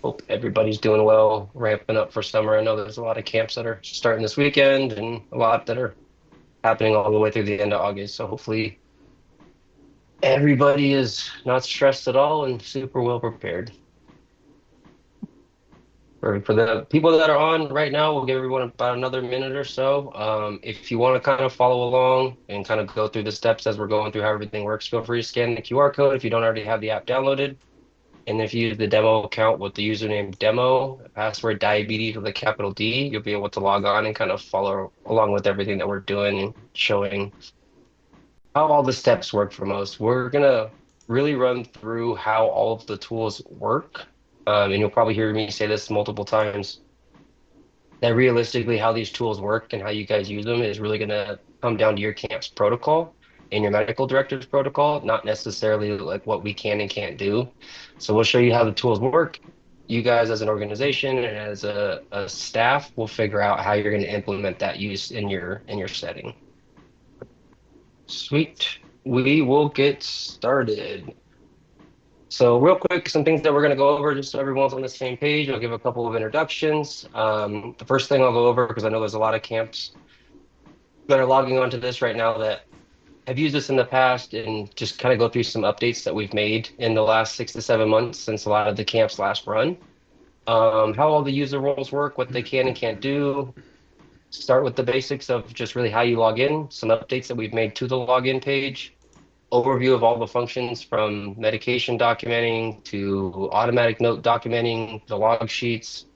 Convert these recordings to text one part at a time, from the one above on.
Hope everybody's doing well, ramping up for summer. I know there's a lot of camps that are starting this weekend and a lot that are happening all the way through the end of August. So hopefully everybody is not stressed at all and super well prepared. For the people that are on right now, we'll give everyone about another minute or so. If you want to kind of follow along and kind of go through the steps as we're going through how everything works, feel free to scan the QR code if you don't already have the app downloaded. And if you use the demo account with the username demo, password diabetes with a capital D, you'll be able to log on and kind of follow along with everything that we're doing and showing how all the steps work for most. We're gonna really run through how all of the tools work. And you'll probably hear me say this multiple times, that realistically how these tools work and how you guys use them is really gonna come down to your camp's protocol and your medical director's protocol, not necessarily like what we can and can't do. So we'll show you how the tools work. You guys as an organization and as a staff will figure out how you're going to implement that use in your setting. Sweet. We will get started. So real quick, some things that we're going to go over just so everyone's on the same page. I'll give a couple of introductions. The first thing I'll go over, because I know there's a lot of camps that are logging onto this right now that have used this in the past, and just kind of go through some updates that we've made in the last 6 to 7 months since a lot of the camps last run. How all the user roles work, what they can and can't do. Start with the basics of just really how you log in, some updates that we've made to the login page, overview of all the functions from medication documenting to automatic note documenting, the log sheets.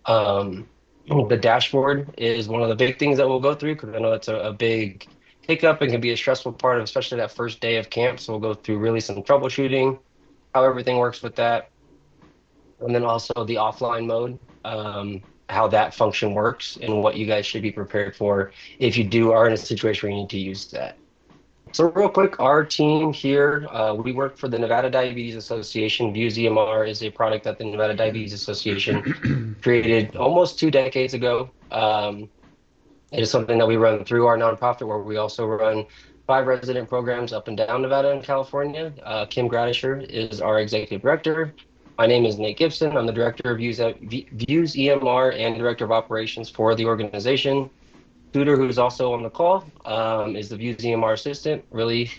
The dashboard is one of the big things that we'll go through because I know it's a big hiccup and can be a stressful part of especially that first day of camp. So we'll go through really some troubleshooting, how everything works with that, and then also the offline mode, how that function works and what you guys should be prepared for if you are in a situation where you need to use that. So real quick, our team here, we work for the Nevada Diabetes Association. ViewsEMR is a product that the Nevada Diabetes Association created almost 2 decades ago. It is something that we run through our nonprofit, where we also run 5 resident programs up and down Nevada and California. Kim Gradisher is our executive director. My name is Nate Gibson. I'm the director of Views EMR and director of operations for the organization. Tudor, who's also on the call, is the Views EMR assistant, really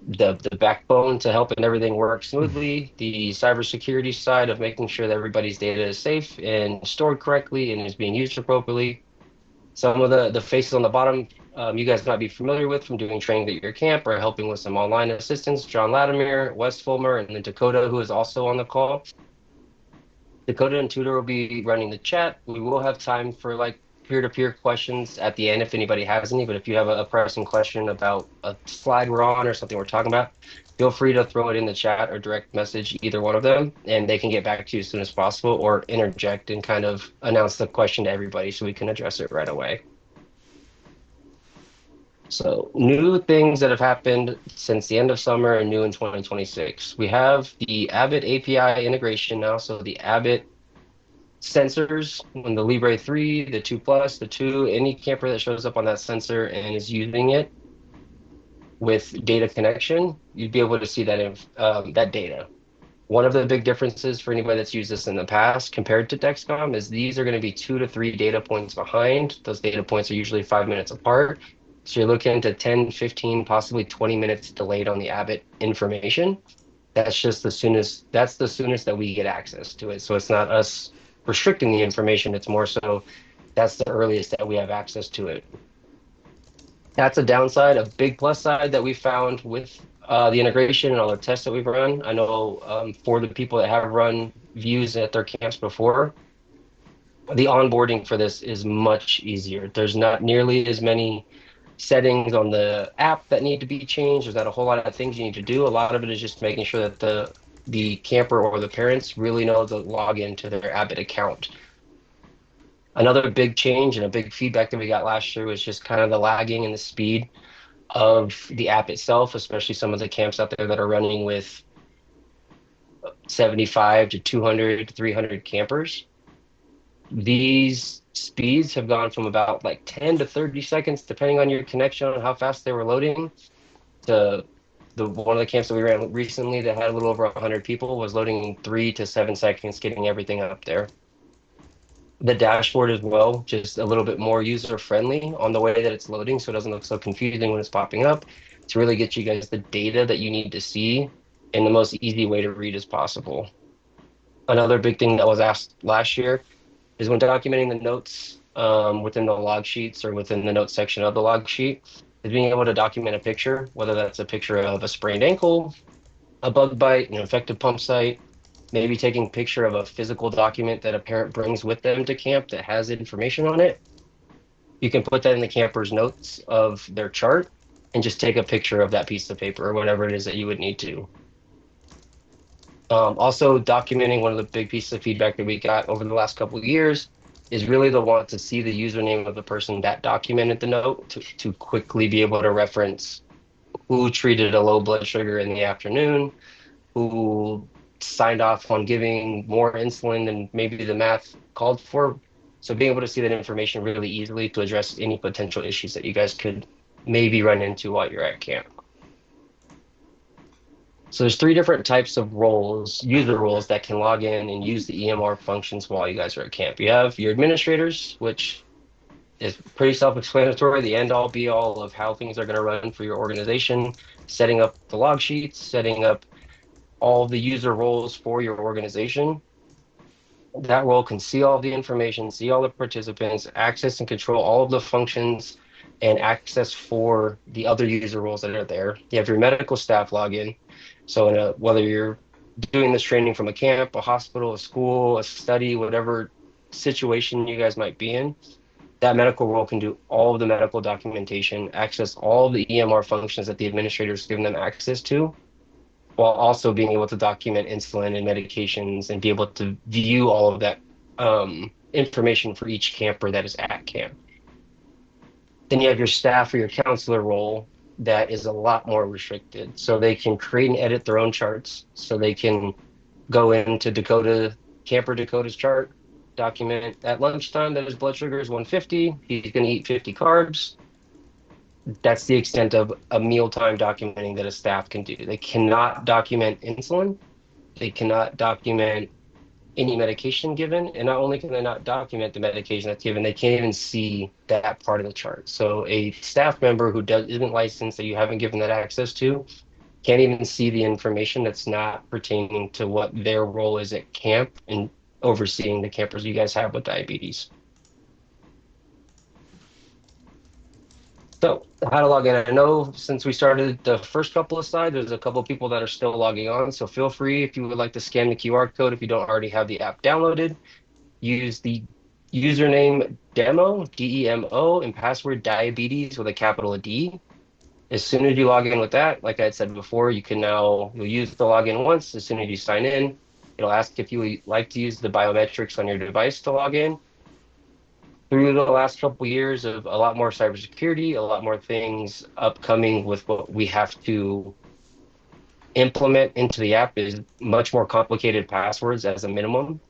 the backbone to helping everything work smoothly, the cybersecurity side of making sure that everybody's data is safe and stored correctly and is being used appropriately. Some of the faces on the bottom, you guys might be familiar with from doing training at your camp or helping with some online assistance. John Latimer, Wes Fulmer, and then Dakota, who is also on the call. Dakota and Tudor will be running the chat. We will have time for like peer-to-peer questions at the end if anybody has any, but if you have a pressing question about a slide we're on or something we're talking about, feel free to throw it in the chat or direct message either one of them, and they can get back to you as soon as possible or interject and kind of announce the question to everybody so we can address it right away. So new things that have happened since the end of summer and new in 2026. We have the Abbott API integration now. So the Abbott sensors on the Libre 3, the 2 Plus, the 2, any camper that shows up on that sensor and is using it with data connection, you'd be able to see that data. One of the big differences for anybody that's used this in the past compared to Dexcom is these are going to be 2 to 3 data points behind. Those data points are usually 5 minutes apart. So you're looking into 10, 15, possibly 20 minutes delayed on the Abbott information. That's the soonest that we get access to it. So it's not us restricting the information. It's more so that's the earliest that we have access to it. That's a downside. A big plus side that we found with the integration and all the tests that we've run. I know for the people that have run views at their camps before, the onboarding for this is much easier. There's not nearly as many settings on the app that need to be changed. There's not a whole lot of things you need to do. A lot of it is just making sure that the camper or the parents really know to log into their Abbott account. Another big change and a big feedback that we got last year was just kind of the lagging and the speed of the app itself, especially some of the camps out there that are running with 75 to 200 to 300 campers. These speeds have gone from about like 10 to 30 seconds, depending on your connection on how fast they were loading, to one of the camps that we ran recently that had a little over 100 people was loading in 3 to 7 seconds, getting everything up there. The dashboard as well, just a little bit more user friendly on the way that it's loading, so it doesn't look so confusing when it's popping up, to really get you guys the data that you need to see in the most easy way to read as possible. Another big thing that was asked last year is when documenting the notes within the log sheets or within the notes section of the log sheet, is being able to document a picture, whether that's a picture of a sprained ankle, a bug bite, an infected pump site, maybe taking a picture of a physical document that a parent brings with them to camp that has information on it. You can put that in the camper's notes of their chart and just take a picture of that piece of paper or whatever it is that you would need to. Also, documenting, one of the big pieces of feedback that we got over the last couple of years is really the want to see the username of the person that documented the note to quickly be able to reference who treated a low blood sugar in the afternoon, who signed off on giving more insulin than maybe the math called for. So being able to see that information really easily to address any potential issues that you guys could maybe run into while you're at camp. So there's 3 different types of roles, user roles, that can log in and use the EMR functions while you guys are at camp. You have your administrators, which is pretty self-explanatory, the end-all be-all of how things are going to run for your organization, setting up the log sheets, setting up all the user roles for your organization. That role can see all the information, see all the participants, access and control all of the functions, and access for the other user roles that are there. You have your medical staff login. So whether you're doing this training from a camp, a hospital, a school, a study, whatever situation you guys might be in, that medical role can do all of the medical documentation, access all the EMR functions that the administrators give them access to, while also being able to document insulin and medications and be able to view all of that information for each camper that is at camp. Then you have your staff or your counselor role that is a lot more restricted. So they can create and edit their own charts. So they can go into camper Dakota's chart, document at lunchtime that his blood sugar is 150. He's going to eat 50 carbs. That's the extent of a mealtime documenting that a staff can do. They cannot document insulin. They cannot document any medication given. And not only can they not document the medication that's given, they can't even see that part of the chart. So a staff member who isn't licensed, that you haven't given that access to, can't even see the information that's not pertaining to what their role is at camp and overseeing the campers you guys have with diabetes. So how to log in? I know since we started the first couple of slides, there's a couple of people that are still logging on. So feel free, if you would like to scan the QR code, if you don't already have the app downloaded, use the username demo, DEMO, and password diabetes with a capital D. As soon as you log in with that, like I had said before, you'll use the login once. As soon as you sign in, it'll ask if you would like to use the biometrics on your device to log in. Through the last couple of years of a lot more cybersecurity, a lot more things upcoming with what we have to implement into the app is much more complicated passwords as a minimum.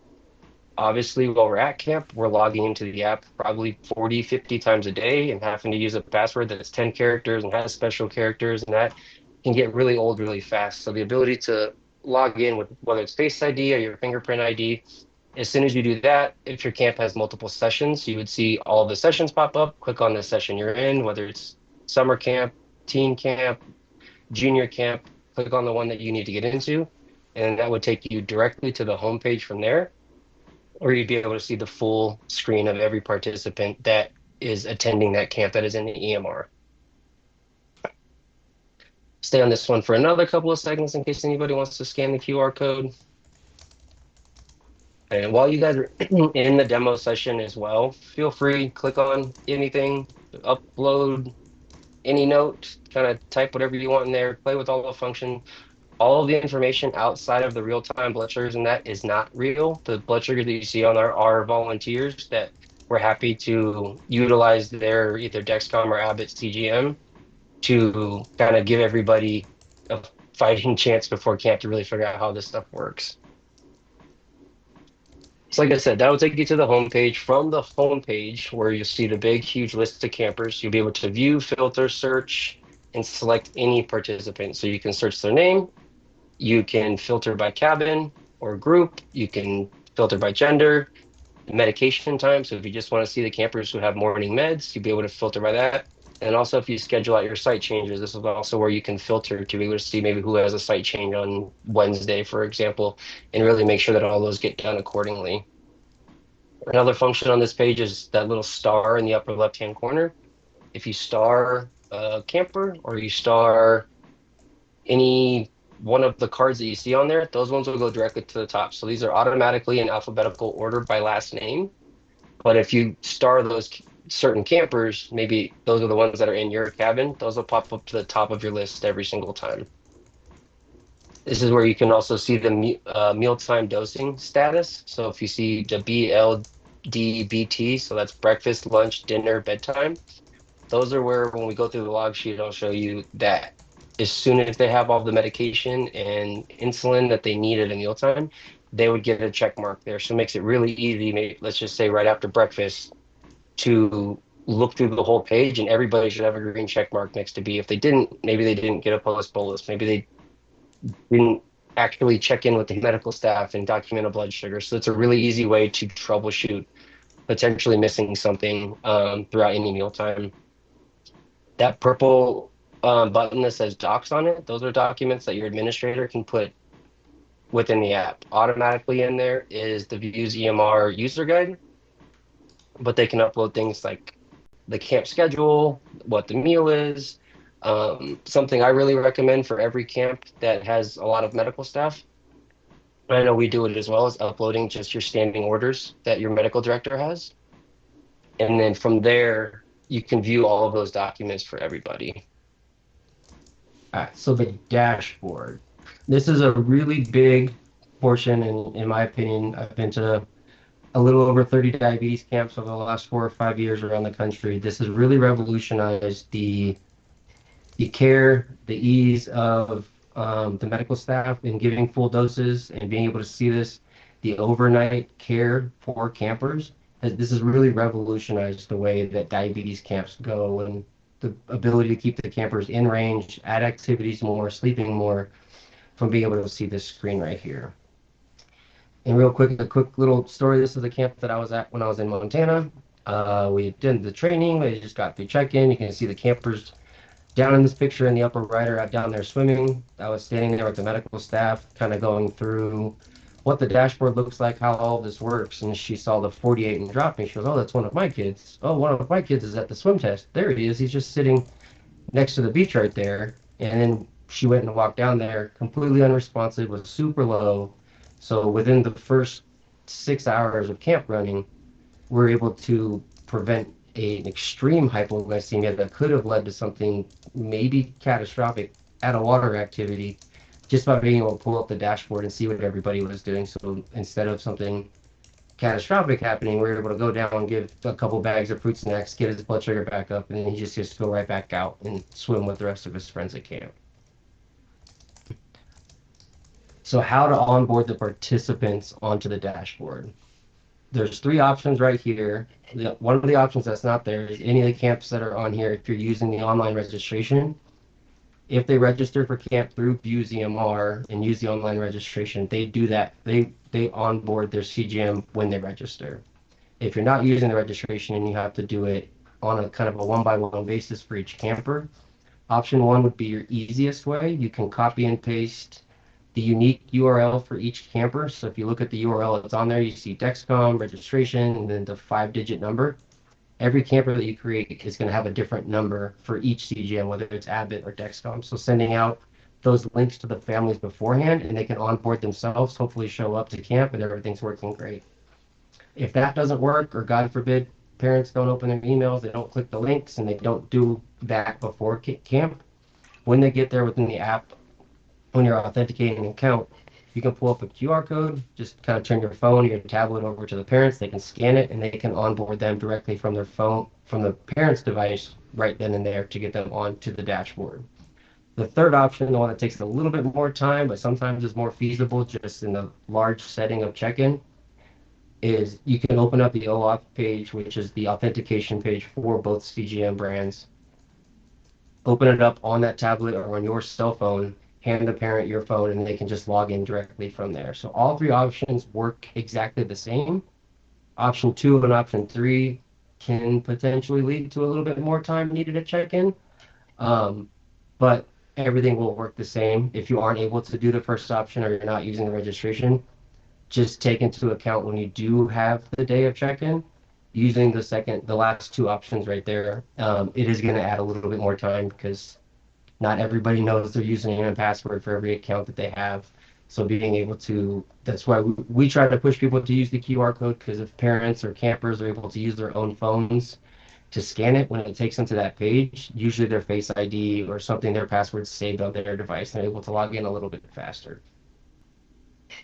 Obviously, while we're at camp, we're logging into the app probably 40, 50 times a day and having to use a password that's 10 characters and has special characters, and that can get really old really fast. So the ability to log in with whether it's Face ID or your fingerprint ID, as soon as you do that, if your camp has multiple sessions, you would see all the sessions pop up. Click on the session you're in, whether it's summer camp, teen camp, junior camp, click on the one that you need to get into, and that would take you directly to the homepage from there, or you'd be able to see the full screen of every participant that is attending that camp that is in the EMR. Stay on this one for another couple of seconds in case anybody wants to scan the QR code. And while you guys are in the demo session as well, feel free, click on anything, upload any note, kind of type whatever you want in there, play with all the function. All of the information outside of the real-time blood sugars and that is not real. The blood sugar that you see on our volunteers that we're happy to utilize their either Dexcom or Abbott CGM to kind of give everybody a fighting chance before camp to really figure out how this stuff works. So like I said, that will take you to the homepage. From the homepage, where you'll see the big, huge list of campers, you'll be able to view, filter, search, and select any participant. So you can search their name, you can filter by cabin or group, you can filter by gender, medication time. So if you just want to see the campers who have morning meds, you'll be able to filter by that. And also, if you schedule out your site changes, this is also where you can filter to be able to see maybe who has a site change on Wednesday, for example, and really make sure that all those get done accordingly. Another function on this page is that little star in the upper left-hand corner. If you star a camper or you star any one of the cards that you see on there, those ones will go directly to the top. So these are automatically in alphabetical order by last name. But if you star those certain campers, maybe those are the ones that are in your cabin, those will pop up to the top of your list every single time. This is where you can also see the mealtime dosing status. So if you see the BLDBT, so that's breakfast, lunch, dinner, bedtime, those are where when we go through the log sheet, I'll show you that as soon as they have all the medication and insulin that they need at a mealtime, they would get a check mark there. So it makes it really easy, maybe, let's just say right after breakfast, to look through the whole page, and everybody should have a green check mark next to B. If they didn't, maybe they didn't get a post bolus. Maybe they didn't actually check in with the medical staff and document a blood sugar. So it's a really easy way to troubleshoot potentially missing something throughout any mealtime. That purple button that says docs on it, those are documents that your administrator can put within the app. Automatically in there is the ViewsEMR user guide, but they can upload things like the camp schedule, what the meal is. Something I really recommend for every camp that has a lot of medical staff, I know we do it as well, is uploading just your standing orders that your medical director has. And then from there, you can view all of those documents for everybody. All right, so the dashboard. This is a really big portion, and in my opinion, I've been to a little over 30 diabetes camps over the last 4 or 5 years around the country. This has really revolutionized the care, the ease of the medical staff in giving full doses and being able to see this, the overnight care for campers. This has really revolutionized the way that diabetes camps go, and the ability to keep the campers in range, add activities more, sleeping more, from being able to see this screen right here. And real quick, a quick little story. This is the camp that I was at when I was in Montana. We did the training. We just got through check-in. You can see the campers down in this picture in the upper right are out down there swimming. I was standing there with the medical staff, kind of going through what the dashboard looks like, how all of this works. And she saw the 48 and dropped me. She goes, "Oh, that's one of my kids. Oh, one of my kids is at the swim test. There he is. He's just sitting next to the beach right there." And then she went and walked down there, completely unresponsive, was super low. So within the first 6 hours of camp running, we're able to prevent an extreme hypoglycemia that could have led to something maybe catastrophic at a water activity, just by being able to pull up the dashboard and see what everybody was doing. So instead of something catastrophic happening, we were able to go down and give a couple bags of fruit snacks, get his blood sugar back up, and then he just gets to go right back out and swim with the rest of his friends at camp. So how to onboard the participants onto the dashboard. There's 3 options right here. One of the options that's not there is any of the camps that are on here. If you're using the online registration, if they register for camp through ViewsEMR and use the online registration, they do that. They onboard their CGM when they register. If you're not using the registration and you have to do it on a kind of a one-by-one basis for each camper, option 1 would be your easiest way. You can copy and paste the unique URL for each camper. So if you look at the URL that's on there, you see Dexcom, registration, and then the 5-digit number. Every camper that you create is going to have a different number for each CGM, whether it's Abbott or Dexcom. So sending out those links to the families beforehand, and they can onboard themselves, hopefully show up to camp, and everything's working great. If that doesn't work, or God forbid, parents don't open their emails, they don't click the links, and they don't do that before camp, when they get there within the app, when you're authenticating an account, you can pull up a QR code, just kind of turn your phone or your tablet over to the parents. They can scan it and they can onboard them directly from their phone, from the parent's device, right then and there to get them onto the dashboard. The third option, the one that takes a little bit more time, but sometimes is more feasible just in the large setting of check-in, is you can open up the OAuth page, which is the authentication page for both CGM brands. open it up on that tablet or on your cell phone, hand the parent your phone, and they can just log in directly from there. So all three options work exactly the same. Option two and option three can potentially lead to a little bit more time needed at check-in, but everything will work the same. If you aren't able to do the first option or you're not using the registration, just take into account when you do have the day of check-in, using the last two options right there. It is going to add a little bit more time because not everybody knows their username and password for every account that they have. So being able to, that's why we try to push people to use the QR code, because if parents or campers are able to use their own phones to scan it when it takes them to that page, usually their Face ID or something, their password's saved on their device, and they're able to log in a little bit faster.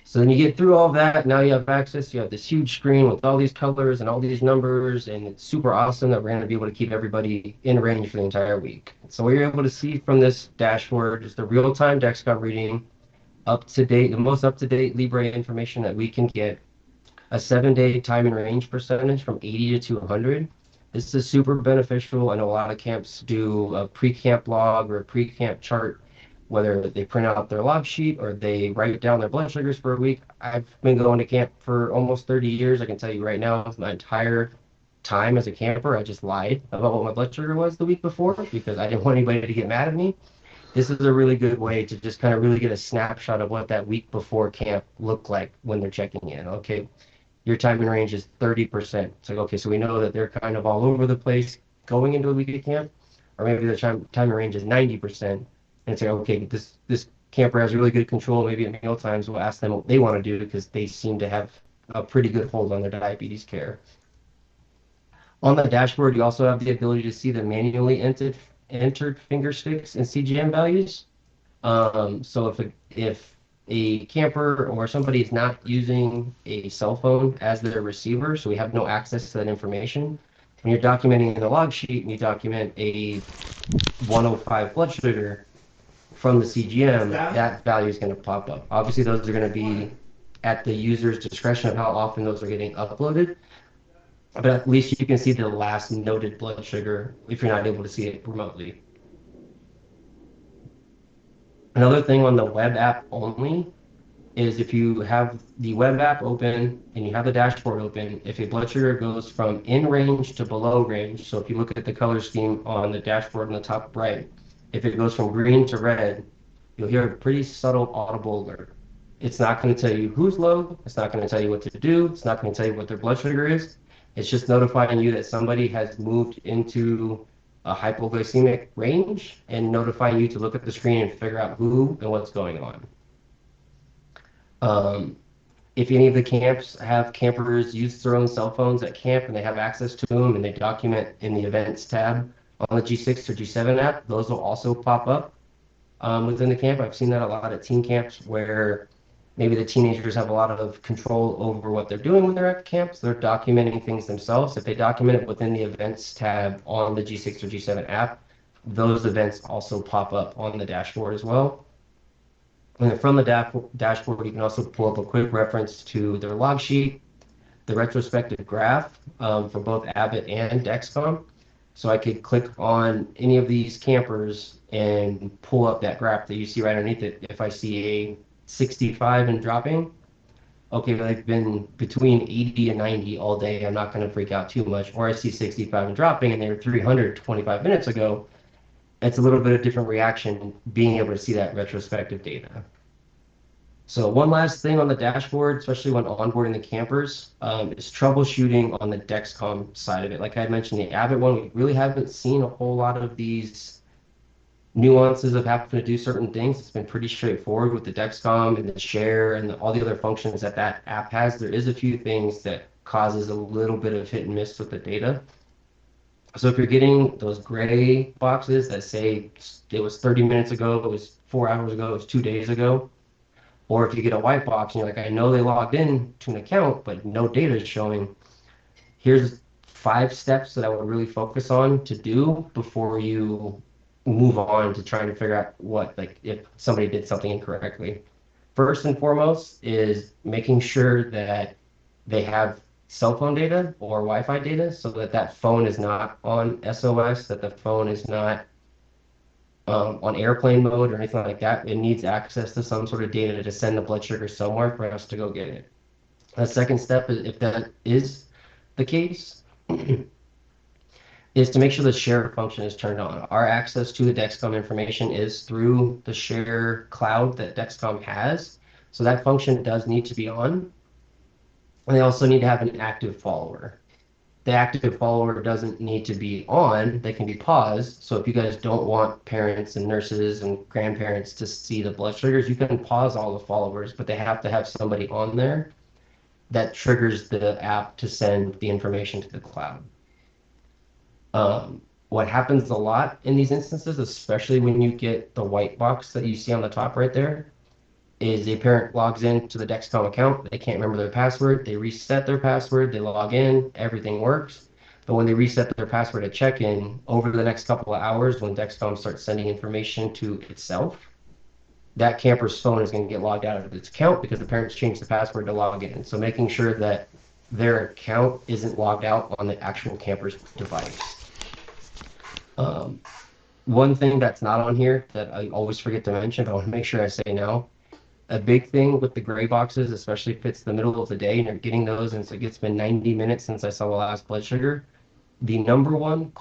So then you get through all that. Now you have access. You have this huge screen with all these colors and all these numbers, and it's super awesome that we're going to be able to keep everybody in range for the entire week. So what you're able to see from this dashboard is the real-time Dexcom reading, up to date, the most up-to-date Libre information that we can get, a 7-day time and range percentage from 80 to 100. This is super beneficial. I know a lot of camps do a pre-camp log or a pre-camp chart, whether they print out their log sheet or they write down their blood sugars for a week. I've been going to camp for almost 30 years. I can tell you right now, my entire time as a camper, I just lied about what my blood sugar was the week before because I didn't want anybody to get mad at me. This is a really good way to just kind of really get a snapshot of what that week before camp looked like when they're checking in. Okay, your time in range is 30%. It's like, okay, so we know that they're kind of all over the place going into a week of camp, or maybe the time in range is 90%. And say, okay, this camper has really good control. Maybe at meal times we'll ask them what they want to do because they seem to have a pretty good hold on their diabetes care. On the dashboard, you also have the ability to see the manually entered finger sticks and CGM values. So if a camper or somebody is not using a cell phone as their receiver, so we have no access to that information, when you're documenting in the log sheet and you document a 105 blood sugar from the CGM, that value is going to pop up. Obviously, those are going to be at the user's discretion of how often those are getting uploaded, but at least you can see the last noted blood sugar if you're not able to see it remotely. Another thing on the web app only is if you have the web app open and you have the dashboard open, if a blood sugar goes from in range to below range, so if you look at the color scheme on the dashboard in the top right, if it goes from green to red, you'll hear a pretty subtle audible alert. It's not going to tell you who's low. It's not going to tell you what to do. It's not going to tell you what their blood sugar is. It's just notifying you that somebody has moved into a hypoglycemic range and notifying you to look at the screen and figure out who and what's going on. If any of the camps have campers use their own cell phones at camp and they have access to them and they document in the events tab on the G6 or G7 app, those will also pop up within the camp. I've seen that a lot at teen camps where maybe the teenagers have a lot of control over what they're doing when they're at camps. They're documenting things themselves. If they document it within the events tab on the G6 or G7 app, those events also pop up on the dashboard as well. And then from the dashboard, you can also pull up a quick reference to their log sheet, the retrospective graph for both Abbott and Dexcom. So I could click on any of these campers and pull up that graph that you see right underneath it. If I see a 65 and dropping, okay, they've been between 80 and 90 all day. I'm not going to freak out too much. Or I see 65 and dropping and they were 300 25 minutes ago. It's a little bit of different reaction being able to see that retrospective data. So one last thing on the dashboard, especially when onboarding the campers, is troubleshooting on the Dexcom side of it. Like I mentioned, the Abbott one, we really haven't seen a whole lot of these nuances of having to do certain things. It's been pretty straightforward with the Dexcom and the share and all the other functions that that app has. There is a few things that causes a little bit of hit and miss with the data. So if you're getting those gray boxes that say it was 30 minutes ago, it was 4 hours ago, it was 2 days ago, or if you get a white box and you're like, I know they logged in to an account, but no data is showing, here's 5 steps that I would really focus on to do before you move on to trying to figure out what, like, if somebody did something incorrectly. First and foremost is making sure that they have cell phone data or Wi-Fi data so that that phone is not on SOS, that the phone is not on airplane mode or anything like that, it needs access to some sort of data to send the blood sugar somewhere for us to go get it. The second step is, if that is the case, is to make sure the share function is turned on. Our access to the Dexcom information is through the share cloud that Dexcom has. So that function does need to be on. And they also need to have an active follower. The active follower doesn't need to be on, they can be paused. So if you guys don't want parents and nurses and grandparents to see the blood sugars, you can pause all the followers, but they have to have somebody on there that triggers the app to send the information to the cloud. What happens a lot in these instances, especially when you get the white box that you see on the top right there, is a parent logs in to the Dexcom account. They can't remember their password. They reset their password. They log in. Everything works. But when they reset their password at check-in, over the next couple of hours, when Dexcom starts sending information to itself, that camper's phone is going to get logged out of its account because the parents changed the password to log in. So making sure that their account isn't logged out on the actual camper's device. One thing that's not on here that I always forget to mention, but I want to make sure I say now, a big thing with the gray boxes, especially if it's the middle of the day and you're getting those and it's been 90 minutes since I saw the last blood sugar, the number one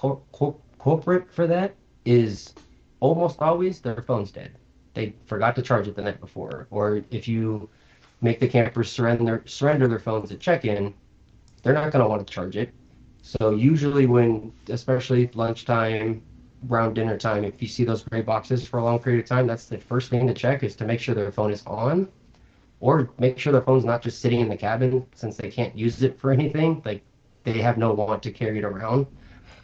culprit for that is almost always their phone's dead. They forgot to charge it the night before. Or if you make the campers surrender their phones at check-in, they're not going to want to charge it. So usually when, especially lunchtime, around dinner time, if you see those gray boxes for a long period of time, that's the first thing to check, is to make sure their phone is on, or make sure their phone's not just sitting in the cabin, since they can't use it for anything. Like, they have no want to carry it around.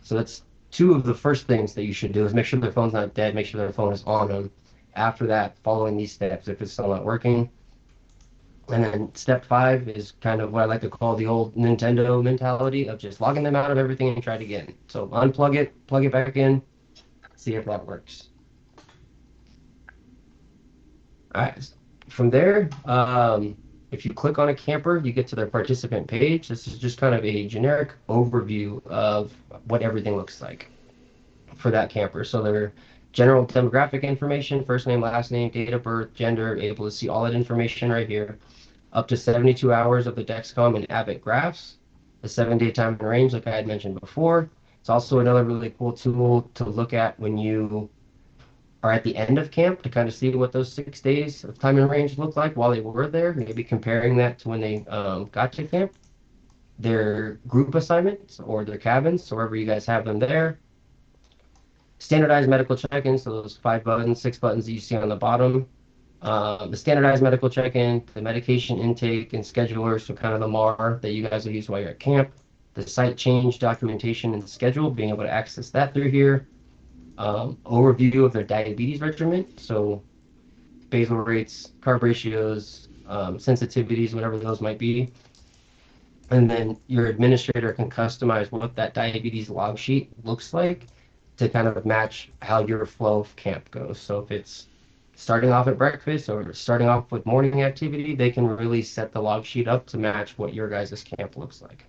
So that's two of the first things that you should do, is make sure their phone's not dead, make sure their phone is on them. After that, following these steps, if it's still not working. And then step 5 is kind of what I like to call the old Nintendo mentality of just logging them out of everything and try it again. So unplug it, plug it back in, see if that works. All right, from there, if you click on a camper, you get to their participant page. This is just kind of a generic overview of what everything looks like for that camper. So their general demographic information, first name, last name, date of birth, gender, able to see all that information right here. Up to 72 hours of the Dexcom and Abbott graphs, the 7-day time and range, like I had mentioned before. It's also another really cool tool to look at when you are at the end of camp, to kind of see what those 6 days of time and range look like while they were there, maybe comparing that to when they got to camp. Their group assignments or their cabins, so wherever you guys have them there. Standardized medical check-ins, so those 5 buttons, 6 buttons that you see on the bottom. The standardized medical check-in, the medication intake and scheduler, so kind of the MAR that you guys will use while you're at camp. The site change documentation and schedule, being able to access that through here. Overview of their diabetes regimen, so basal rates, carb ratios, sensitivities, whatever those might be. And then your administrator can customize what that diabetes log sheet looks like to kind of match how your flow of camp goes. So if it's starting off at breakfast or starting off with morning activity, they can really set the log sheet up to match what your guys' camp looks like.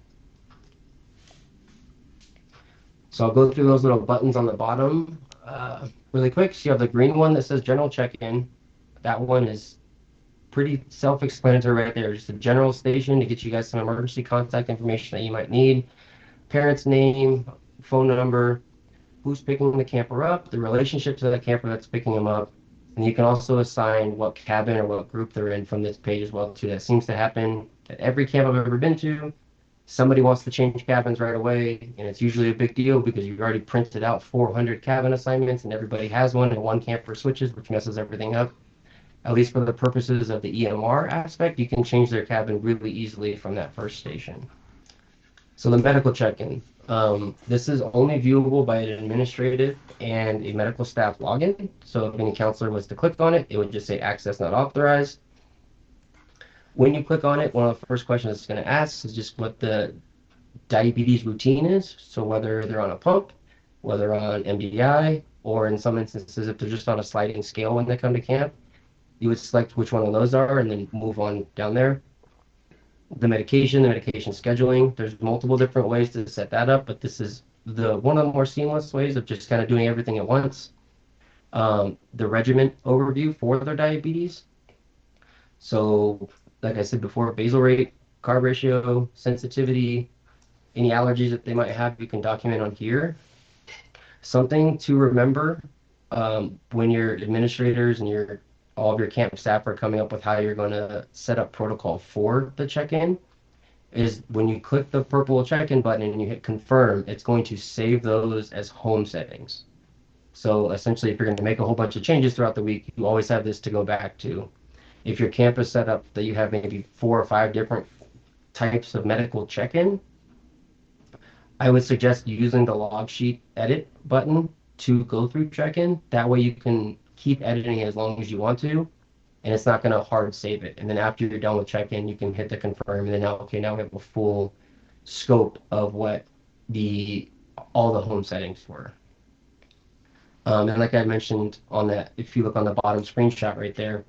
So I'll go through those little buttons on the bottom really quick. So you have the green one that says general check-in. That one is pretty self-explanatory right there. Just a general station to get you guys some emergency contact information that you might need. Parent's name, phone number, who's picking the camper up, the relationship to the camper that's picking them up. And you can also assign what cabin or what group they're in from this page as well too. That seems to happen at every camp I've ever been to. Somebody wants to change cabins right away, and it's usually a big deal because you've already printed out 400 cabin assignments and everybody has one, and one camper switches, which messes everything up. At least for the purposes of the EMR aspect, you can change their cabin really easily from that first station. So the medical check-in. This is only viewable by an administrative and a medical staff login. So if any counselor was to click on it, it would just say access not authorized. When you click on it, one of the first questions it's going to ask is just what the diabetes routine is. So whether they're on a pump, whether on MDI, or in some instances, if they're just on a sliding scale when they come to camp, you would select which one of those are and then move on down there. The medication scheduling, there's multiple different ways to set that up, but this is one of the more seamless ways of just kind of doing everything at once. the regimen overview for their diabetes. So, like I said before, basal rate, carb ratio, sensitivity, any allergies that they might have, you can document on here. Something to remember when your administrators and your all of your camp staff are coming up with how you're going to set up protocol for the check-in is when you click the purple check-in button and you hit confirm, it's going to save those as home settings. So essentially, if you're going to make a whole bunch of changes throughout the week, you always have this to go back to. If your camp is set up that you have maybe 4 or 5 different types of medical check-in, I would suggest using the log sheet edit button to go through check-in. That way you can keep editing as long as you want to, and it's not going to hard save it. And then after you're done with check-in, you can hit the confirm, and then now, okay, now we have a full scope of what all the home settings were. And like I mentioned on that, if you look on the bottom screenshot right there,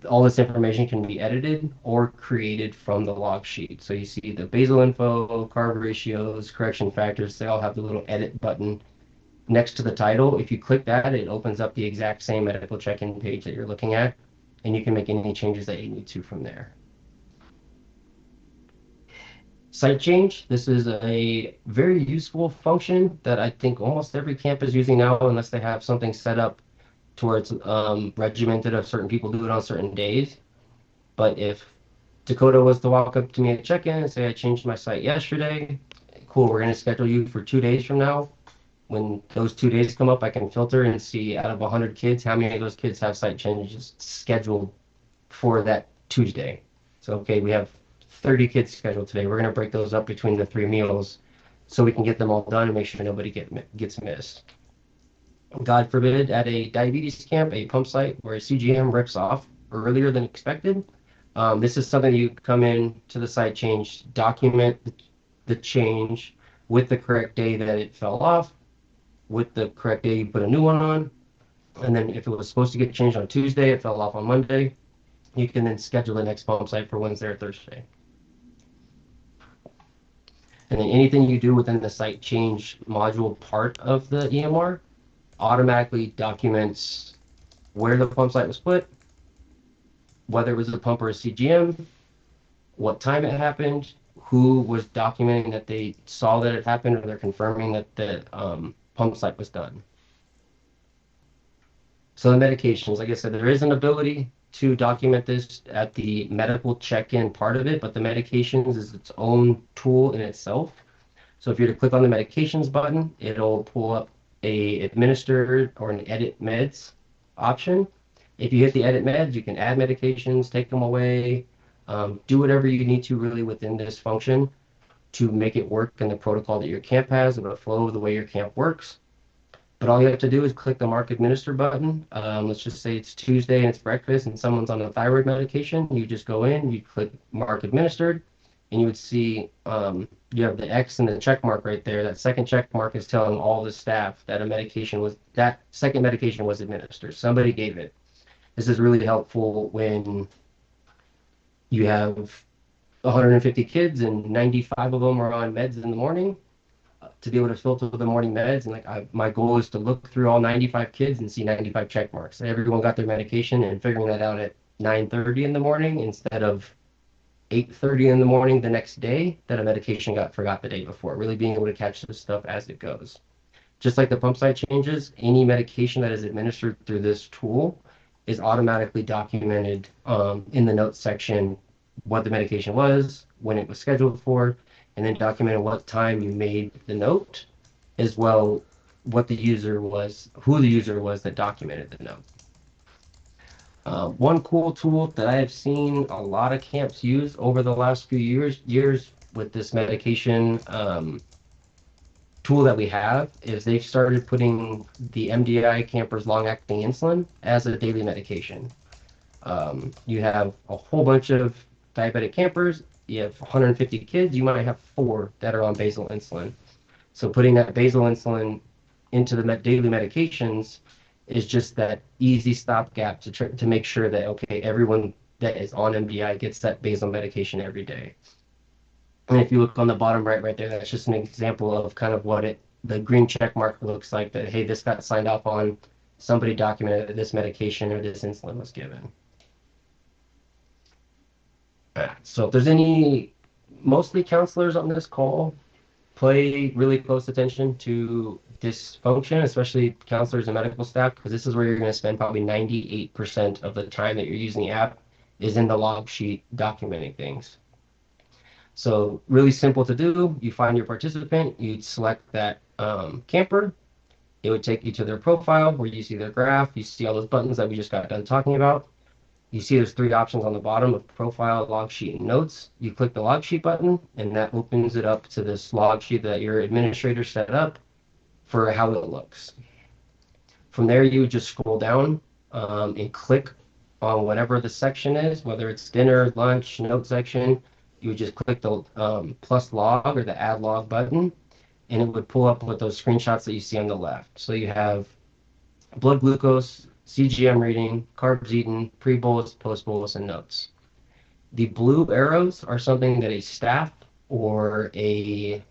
all this information can be edited or created from the log sheet. So you see the basal info, carb ratios, correction factors, they all have the little edit button next to the title. If you click that, it opens up the exact same medical check-in page that you're looking at, and you can make any changes that you need to from there. Site change. This is a very useful function that I think almost every camp is using now, unless they have something set up towards regimented of certain people do it on certain days. But if Dakota was to walk up to me at check-in and say, I changed my site yesterday, cool, we're going to schedule you for 2 days from now. When those 2 days come up, I can filter and see out of 100 kids, how many of those kids have site changes scheduled for that Tuesday. So, okay, we have 30 kids scheduled today. We're going to break those up between the 3 meals so we can get them all done and make sure nobody gets missed. God forbid, at a diabetes camp, a pump site where a CGM rips off earlier than expected, this is something you come in to the site change, document the change with the correct day that it fell off, with the correct day you put a new one on, and then if it was supposed to get changed on Tuesday, it fell off on Monday, you can then schedule the next pump site for Wednesday or Thursday. And then anything you do within the site change module part of the EMR automatically documents where the pump site was put, whether it was a pump or a CGM, what time it happened, who was documenting that they saw that it happened, or they're confirming that the pump site was done. So the medications, like I said, there is an ability to document this at the medical check-in part of it, but the medications is its own tool in itself. So if you're to click on the medications button, it'll pull up a administered or an edit meds option. If you hit the edit meds, you can add medications, take them away, do whatever you need to really within this function to make it work in the protocol that your camp has, and flow the way your camp works. But all you have to do is click the Mark Administer button. Let's just say it's Tuesday and it's breakfast and someone's on a thyroid medication. You just go in, you click Mark Administered, and you would see you have the X and the check mark right there. That second check mark is telling all the staff that that second medication was administered. Somebody gave it. This is really helpful when you have 150 kids and 95 of them are on meds in the morning, to be able to filter the morning meds. And my goal is to look through all 95 kids and see 95 check marks. Everyone got their medication, and figuring that out at 9:30 in the morning instead of 8:30 in the morning the next day that a medication got forgot the day before. Really being able to catch this stuff as it goes. Just like the pump site changes, any medication that is administered through this tool is automatically documented in the notes section, what the medication was, when it was scheduled for, and then documented what time you made the note, as well what the user was, who the user was that documented the note. One cool tool that I have seen a lot of camps use over the last few years with this medication tool that we have is they've started putting the MDI campers long-acting insulin as a daily medication. You have a whole bunch of diabetic campers, you have 150 kids, you might have 4 that are on basal insulin. So putting that basal insulin into the daily medications is just that easy stopgap to make sure that, okay, everyone that is on MDI gets that basal medication every day. And if you look on the bottom right there, that's just an example of kind of what the green check mark looks like, that, hey, this got signed off on somebody documented that this medication or this insulin was given. So if there's any, mostly counselors on this call pay really close attention to dysfunction, especially counselors and medical staff, because this is where you're going to spend probably 98% of the time that you're using the app is in the log sheet documenting things. So really simple to do. You find your participant, you'd select that camper. It would take you to their profile where you see their graph. You see all those buttons that we just got done talking about. You see there's three options on the bottom of profile, log sheet, and notes. You click the log sheet button, and that opens it up to this log sheet that your administrator set up for how it looks. From there, you just scroll down and click on whatever the section is, whether it's dinner, lunch, note section. You would just click the plus log or the add log button, and it would pull up with those screenshots that you see on the left. So you have blood glucose, CGM reading, carbs eaten, pre-bolus, post-bolus, and notes. The blue arrows are something that a staff or a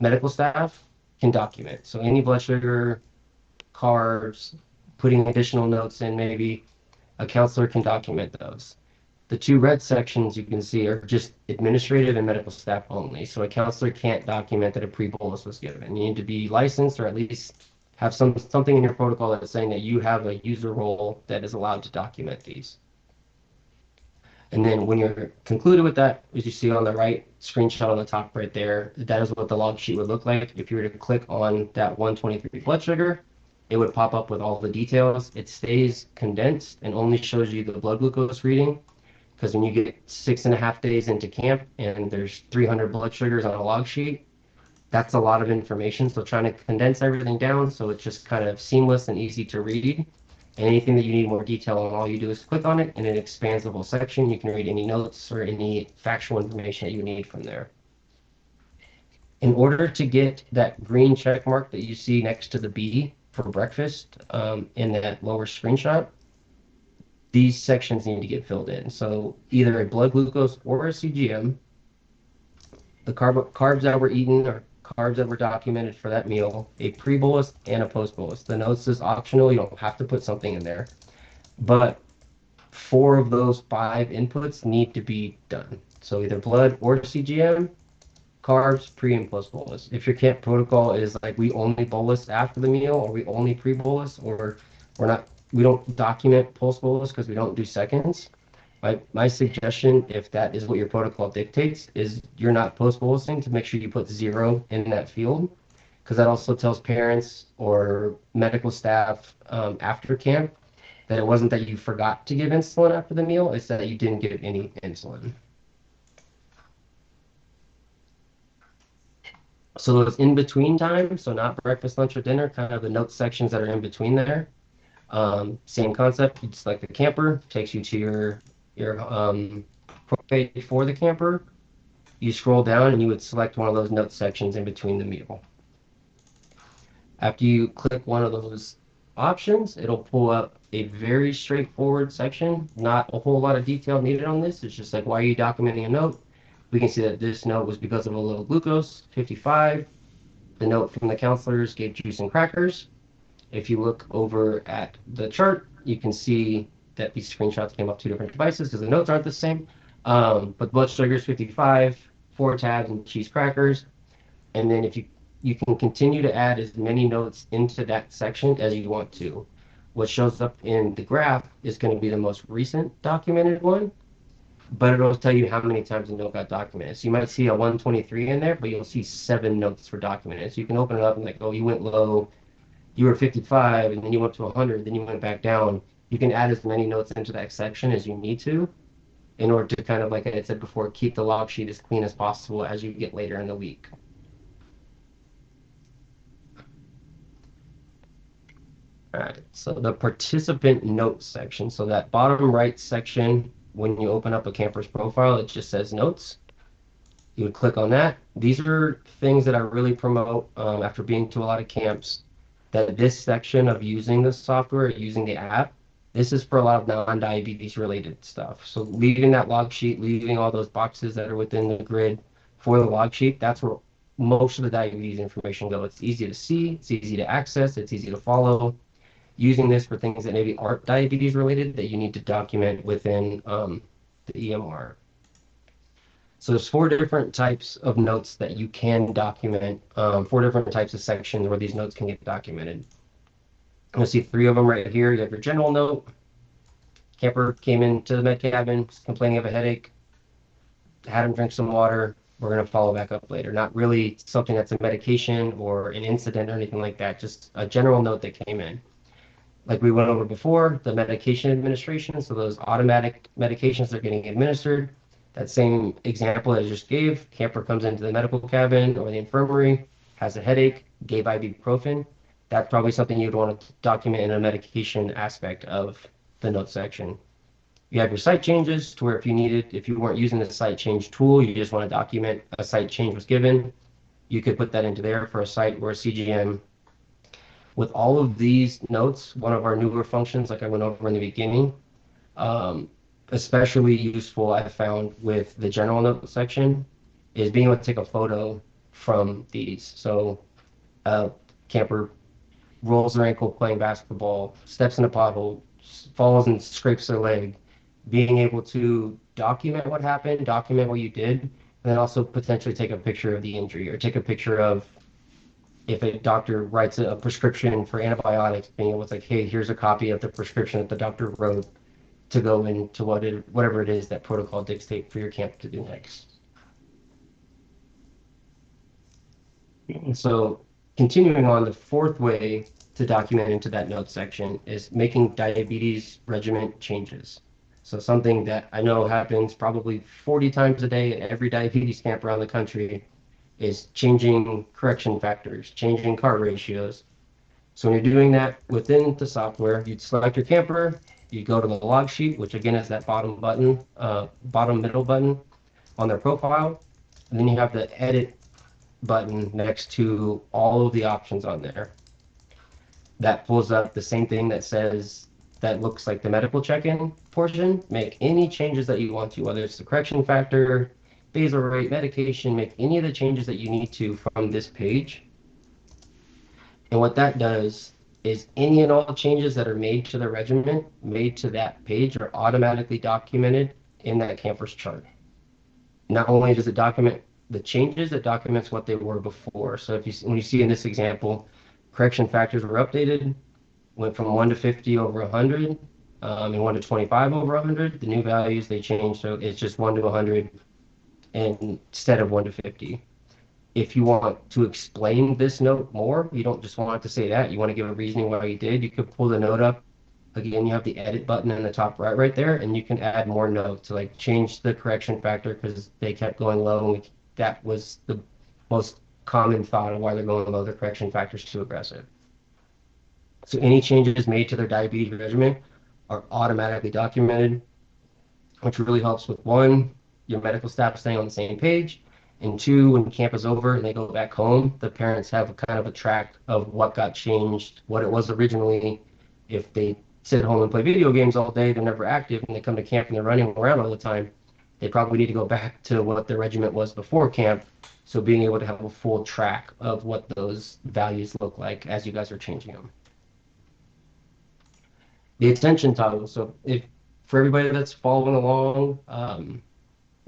medical staff can document. So any blood sugar, carbs, putting additional notes in maybe, a counselor can document those. The two red sections you can see are just administrative and medical staff only. So a counselor can't document that a pre-bolus was given. You need to be licensed or at least have something in your protocol that's saying that you have a user role that is allowed to document these. And then when you're concluded with that, as you see on the right screenshot on the top right there, that is what the log sheet would look like. If you were to click on that 123 blood sugar, it would pop up with all the details. It stays condensed and only shows you the blood glucose reading, because when you get 6.5 days into camp and there's 300 blood sugars on a log sheet, that's a lot of information. So trying to condense everything down so it's just kind of seamless and easy to read. And anything that you need more detail on, all you do is click on it and it expands the whole section. You can read any notes or any factual information that you need from there. In order to get that green check mark that you see next to the B for breakfast in that lower screenshot, these sections need to get filled in. So either a blood glucose or a CGM, the carbs that were eaten or carbs that were documented for that meal, a pre-bolus and a post-bolus. The notes is optional. You don't have to put something in there. But 4 of those 5 inputs need to be done. So either blood or CGM, carbs, pre and post-bolus. If your camp protocol is like we only bolus after the meal or we only pre-bolus or we don't document post-bolus because we don't do seconds, my suggestion, if that is what your protocol dictates, is you're not post-bolusing, to make sure you put 0 in that field, because that also tells parents or medical staff after camp that it wasn't that you forgot to give insulin after the meal, it's that you didn't give any insulin. So those in-between times, so not breakfast, lunch, or dinner, kind of the note sections that are in between there, same concept. You select the camper, takes you to your page for the camper. You scroll down and you would select one of those note sections in between the meal. After you click one of those options, it'll pull up a very straightforward section. Not a whole lot of detail needed on this. It's just like, why are you documenting a note? We can see that this note was because of a low glucose, 55. The note from the counselors gave juice and crackers. If you look over at the chart, you can see that these screenshots came off 2 different devices because the notes aren't the same. But blood sugar is 55, 4 tabs and cheese crackers. And then if you can continue to add as many notes into that section as you want to. What shows up in the graph is going to be the most recent documented one, but it'll tell you how many times a note got documented. So you might see a 123 in there, but you'll see 7 notes for documented. So you can open it up and like, oh, you went low, you were 55, and then you went to 100, then you went back down. You can add as many notes into that section as you need to in order to kind of, like I had said before, keep the log sheet as clean as possible as you get later in the week. All right, so the participant notes section. So that bottom right section, when you open up a camper's profile, it just says notes. You would click on that. These are things that I really promote after being to a lot of camps, that this section of using the software, using the app, this is for a lot of non-diabetes related stuff. So leaving that log sheet, leaving all those boxes that are within the grid for the log sheet, that's where most of the diabetes information goes. It's easy to see, it's easy to access, it's easy to follow. using this for things that maybe aren't diabetes related that you need to document within the EMR. So there's four different types of notes that you can document, four different types of sections where these notes can get documented. You'll see three of them right here. You have your general note. Camper came into the med cabin, complaining of a headache, had him drink some water. We're going to follow back up later. Not really something that's a medication or an incident or anything like that, just a general note that came in. Like we went over before, the medication administration, so those automatic medications that are getting administered. That same example I just gave, camper comes into the medical cabin or the infirmary, has a headache, gave ibuprofen. That's probably something you'd want to document in a medication aspect of the note section. You have your site changes to where if you needed, if you weren't using the site change tool, you just want to document a site change was given. You could put that into there for a site or a CGM. With all of these notes, one of our newer functions, like I went over in the beginning, especially useful I found with the general note section, is being able to take a photo from these. So camper rolls their ankle playing basketball, steps in a pothole, falls and scrapes their leg. Being able to document what happened, document what you did, and then also potentially take a picture of the injury or take a picture of if a doctor writes a prescription for antibiotics, being able to like, hey, here's a copy of the prescription that the doctor wrote to go into whatever it is that protocol dictate for your camp to do next. And so continuing on, the fourth way to document into that notes section is making diabetes regimen changes. So something that I know happens probably 40 times a day at every diabetes camp around the country is changing correction factors, changing carb ratios. So when you're doing that within the software, you'd select your camper, you go to the log sheet, which again is that bottom button, bottom middle button on their profile, and then you have the edit button next to all of the options on there. That pulls up the same thing that says, that looks like the medical check-in portion. Make any changes that you want to, whether it's the correction factor, basal rate, medication, make any of the changes that you need to from this page. And what that does is any and all changes that are made to the regimen, made to that page, are automatically documented in that camper's chart. Not only does it document the changes, it documents what they were before. So if you, when you see in this example, correction factors were updated, went from 1 to 50 over 100, and 1 to 25 over 100. The new values they changed, so it's just 1 to 100 instead of 1 to 50. If you want to explain this note more, you don't just want to say that, you want to give a reasoning why you did, you could pull the note up. Again, you have the edit button in the top right there, and you can add more notes to like change the correction factor because they kept going low, and that was the most common thought of why they're going low, the correction factor is too aggressive. So any changes made to their diabetes regimen are automatically documented, which really helps with one, your medical staff staying on the same page, and two, when camp is over and they go back home, the parents have a kind of a track of what got changed, what it was originally. If they sit at home and play video games all day, they're never active, and they come to camp and they're running around all the time, they probably need to go back to what their regimen was before camp. So being able to have a full track of what those values look like as you guys are changing them. The attention toggle. So if for everybody that's following along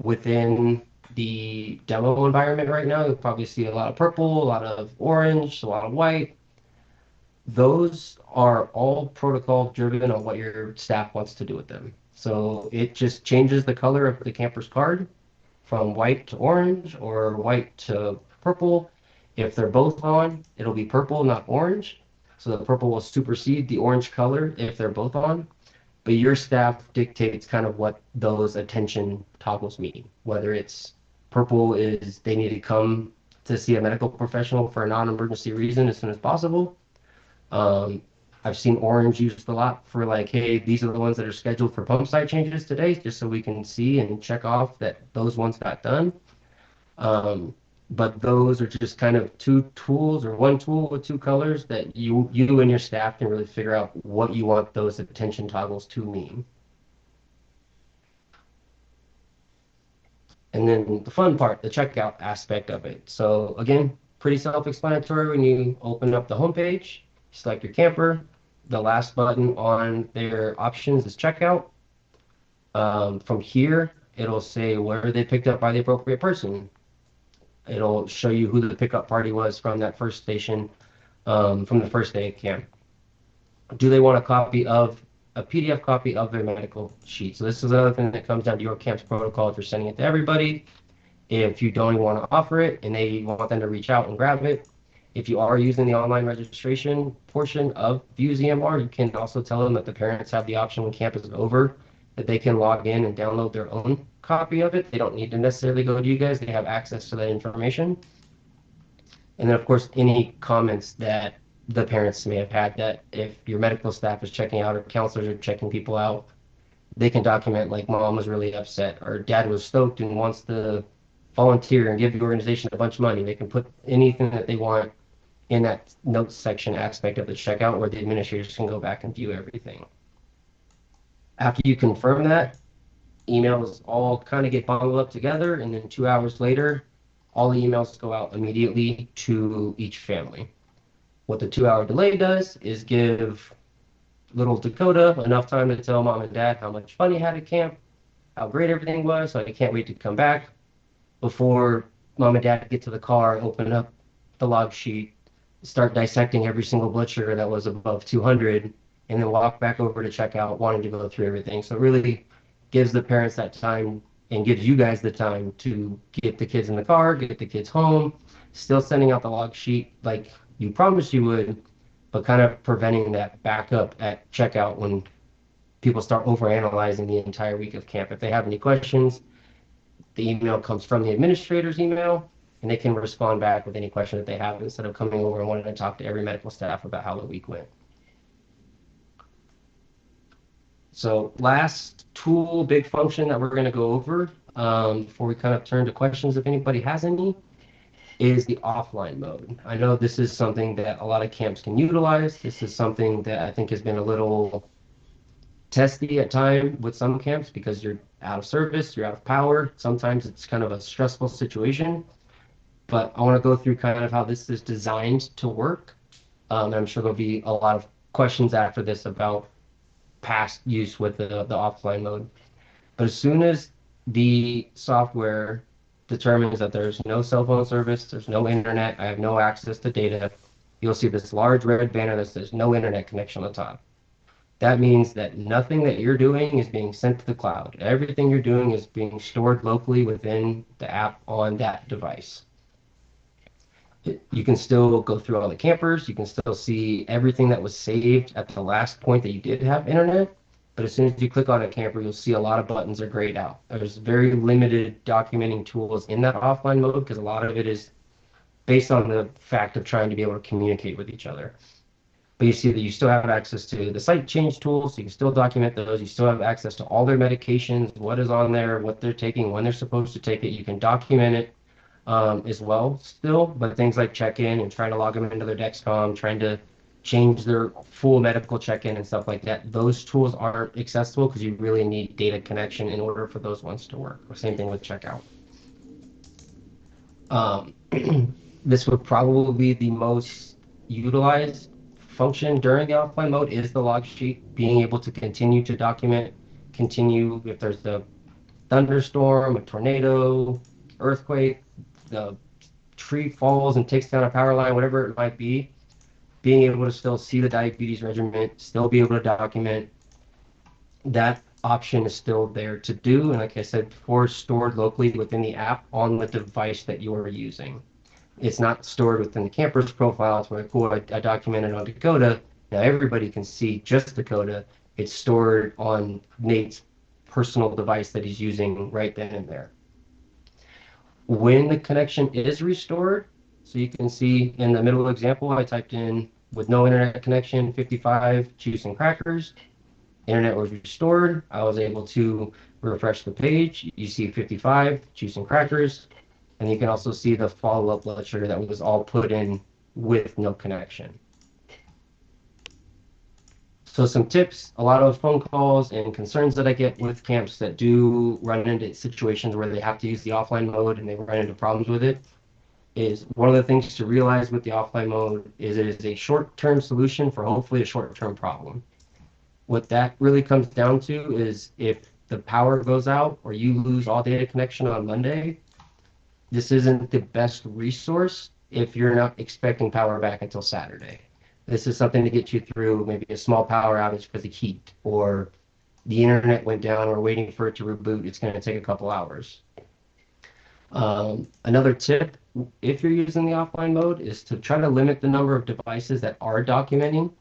within the demo environment right now, you'll probably see a lot of purple, a lot of orange, a lot of white. Those are all protocol driven on what your staff wants to do with them. So it just changes the color of the camper's card from white to orange or white to purple. If they're both on, it'll be purple, not orange. So the purple will supersede the orange color if they're both on. But your staff dictates kind of what those attention toggles mean. Whether it's purple is they need to come to see a medical professional for a non-emergency reason as soon as possible. I've seen orange used a lot for like, hey, these are the ones that are scheduled for pump site changes today, just so we can see and check off that those ones got done. But those are just kind of two tools or one tool with two colors that you and your staff can really figure out what you want those attention toggles to mean. And then the fun part, the checkout aspect of it. So again, pretty self-explanatory when you open up the homepage, select your camper, the last button on their options is checkout. From here, it'll say where they picked up by the appropriate person. It'll show you who the pickup party was from that first station, from the first day of camp. Do they want a PDF copy of their medical sheet? So this is another thing that comes down to your camp's protocol if you're sending it to everybody. If you don't even want to offer it and they want them to reach out and grab it, if you are using the online registration portion of ViewsEMR, you can also tell them that the parents have the option when camp is over that they can log in and download their own copy of it. They don't need to necessarily go to you guys. They have access to that information. And then, of course, any comments that the parents may have had, that if your medical staff is checking out or counselors are checking people out, they can document like mom was really upset or dad was stoked and wants to volunteer and give the organization a bunch of money. They can put anything that they want in that notes section aspect of the checkout where the administrators can go back and view everything. After you confirm that, emails all kind of get bundled up together, and then 2 hours later, all the emails go out immediately to each family. What the 2 hour delay does is give little Dakota enough time to tell mom and dad how much fun he had at camp, how great everything was, so I can't wait to come back, before mom and dad get to the car, open up the log sheet, start dissecting every single blood sugar that was above 200, and then walk back over to checkout wanting to go through everything. So it really gives the parents that time and gives you guys the time to get the kids in the car, get the kids home, still sending out the log sheet like you promised you would, but kind of preventing that backup at checkout when people start overanalyzing the entire week of camp. If they have any questions, the email comes from the administrator's email, and they can respond back with any question that they have instead of coming over and wanting to talk to every medical staff about how the week went. So last tool, big function that we're going to go over before we kind of turn to questions if anybody has any, is the offline mode. I know this is something that a lot of camps can utilize. This is something that I think has been a little testy at time with some camps because you're out of service, you're out of power. Sometimes it's kind of a stressful situation. But I want to go through kind of how this is designed to work. And I'm sure there'll be a lot of questions after this about past use with the offline mode. But as soon as the software determines that there's no cell phone service, there's no internet, I have no access to data, you'll see this large red banner that says no internet connection on the top. That means that nothing that you're doing is being sent to the cloud. Everything you're doing is being stored locally within the app on that device. You can still go through all the campers. You can still see everything that was saved at the last point that you did have internet. But as soon as you click on a camper, you'll see a lot of buttons are grayed out. There's very limited documenting tools in that offline mode because a lot of it is based on the fact of trying to be able to communicate with each other. But you see that you still have access to the site change tools, so you can still document those. You still have access to all their medications, what is on there, what they're taking, when they're supposed to take it. You can document it as well still, but things like check-in and trying to log them into their Dexcom, trying to change their full medical check-in and stuff like that, those tools aren't accessible because you really need data connection in order for those ones to work. Same thing with checkout. This would probably be the most utilized function during the offline mode is the log sheet, being able to continue to document, continue if there's a thunderstorm, a tornado, earthquake, the tree falls and takes down a power line, whatever it might be, being able to still see the diabetes regimen, still be able to document, that option is still there to do. And like I said before, stored locally within the app on the device that you are using. It's not stored within the camper's profile. It's where, cool, I documented on Dakota. Now everybody can see just Dakota. It's stored on Nate's personal device that he's using right then and there. When the connection is restored, so you can see in the middle example, I typed in with no internet connection, 55 juice and crackers. Internet was restored. I was able to refresh the page. You see 55 juice and crackers. And you can also see the follow-up blood sugar that was all put in with no connection. So some tips, a lot of phone calls and concerns that I get with camps that do run into situations where they have to use the offline mode and they run into problems with it. is one of the things to realize with the offline mode is it is a short-term solution for hopefully a short-term problem. What that really comes down to is if the power goes out or you lose all data connection on Monday, this isn't the best resource if you're not expecting power back until Saturday. This is something to get you through maybe a small power outage because of heat, or the internet went down, or waiting for it to reboot. It's going to take a couple hours. Another tip, if you're using the offline mode, is to try to limit the number of devices that are documenting.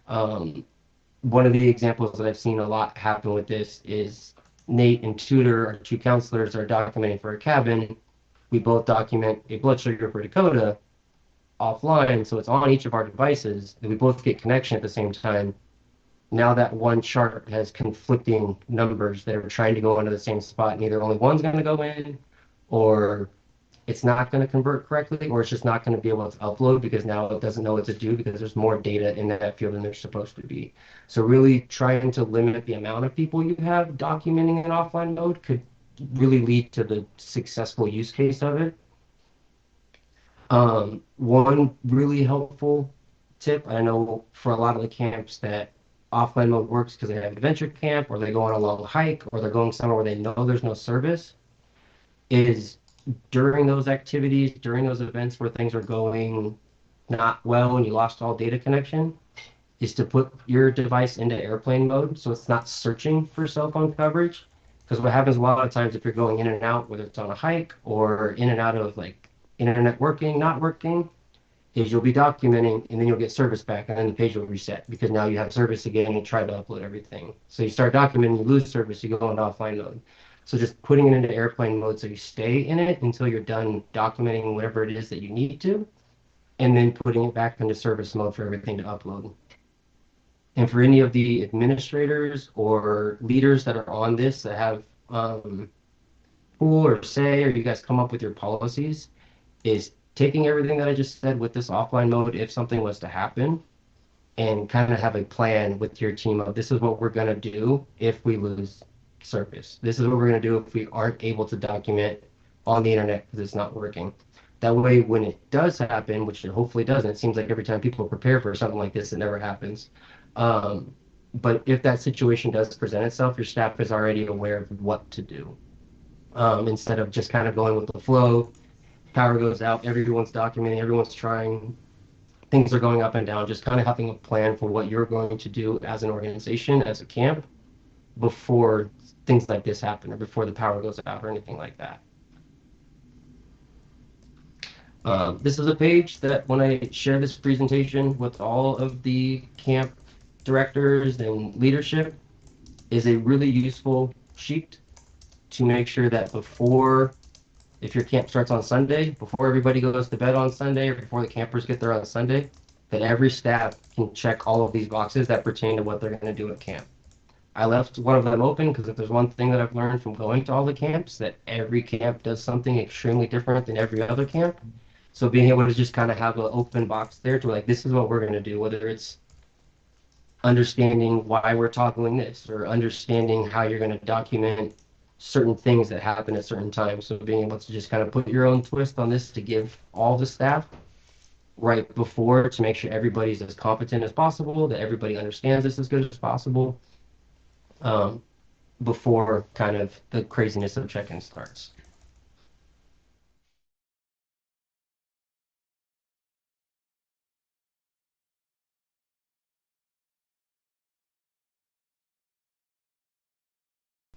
One of the examples that I've seen a lot happen with this is Nate and Tudor, our two counselors, are documenting for a cabin. We both document a blood sugar for Dakota offline, so it's on each of our devices, and we both get connection at the same time. Now that one chart has conflicting numbers that are trying to go into the same spot, and either only one's going to go in, or it's not going to convert correctly, or it's just not going to be able to upload because now it doesn't know what to do because there's more data in that field than there's supposed to be. So really trying to limit the amount of people you have documenting in offline mode could really lead to the successful use case of it. One really helpful tip, I know for a lot of the camps that offline mode works because they have adventure camp, or they go on a long hike, or they're going somewhere where they know there's no service, is during those activities, during those events where things are going not well and you lost all data connection, is to put your device into airplane mode so it's not searching for cell phone coverage. Because what happens a lot of times if you're going in and out, whether it's on a hike or in and out of like internet working, not working, is you'll be documenting and then you'll get service back and then the page will reset because now you have service again and you try to upload everything. So you start documenting, you lose service, you go into offline mode. So just putting it into airplane mode so you stay in it until you're done documenting whatever it is that you need to, and then putting it back into service mode for everything to upload. And for any of the administrators or leaders that are on this that have pool or say, or you guys come up with your policies, is taking everything that I just said with this offline mode, if something was to happen, and kind of have a plan with your team of this is what we're going to do if we lose service. This is what we're going to do if we aren't able to document on the internet because it's not working. That way, when it does happen, which it hopefully doesn't, it seems like every time people prepare for something like this, it never happens. But if that situation does present itself, your staff is already aware of what to do. Instead of just kind of going with the flow, power goes out, everyone's documenting, everyone's trying, things are going up and down, just kind of having a plan for what you're going to do as an organization, as a camp, before things like this happen or before the power goes out or anything like that. This is a page that when I share this presentation with all of the camp directors and leadership is a really useful sheet to make sure that before, if your camp starts on Sunday, before everybody goes to bed on Sunday or before the campers get there on Sunday, that every staff can check all of these boxes that pertain to what they're going to do at camp. I left one of them open because if there's one thing that I've learned from going to all the camps, that every camp does something extremely different than every other camp. So being able to just kind of have an open box there to like, this is what we're going to do, whether it's understanding why we're toggling this or understanding how you're going to document certain things that happen at certain times. So being able to just kind of put your own twist on this to give all the staff right before to make sure everybody's as competent as possible, that everybody understands this as good as possible, before kind of the craziness of check-in starts.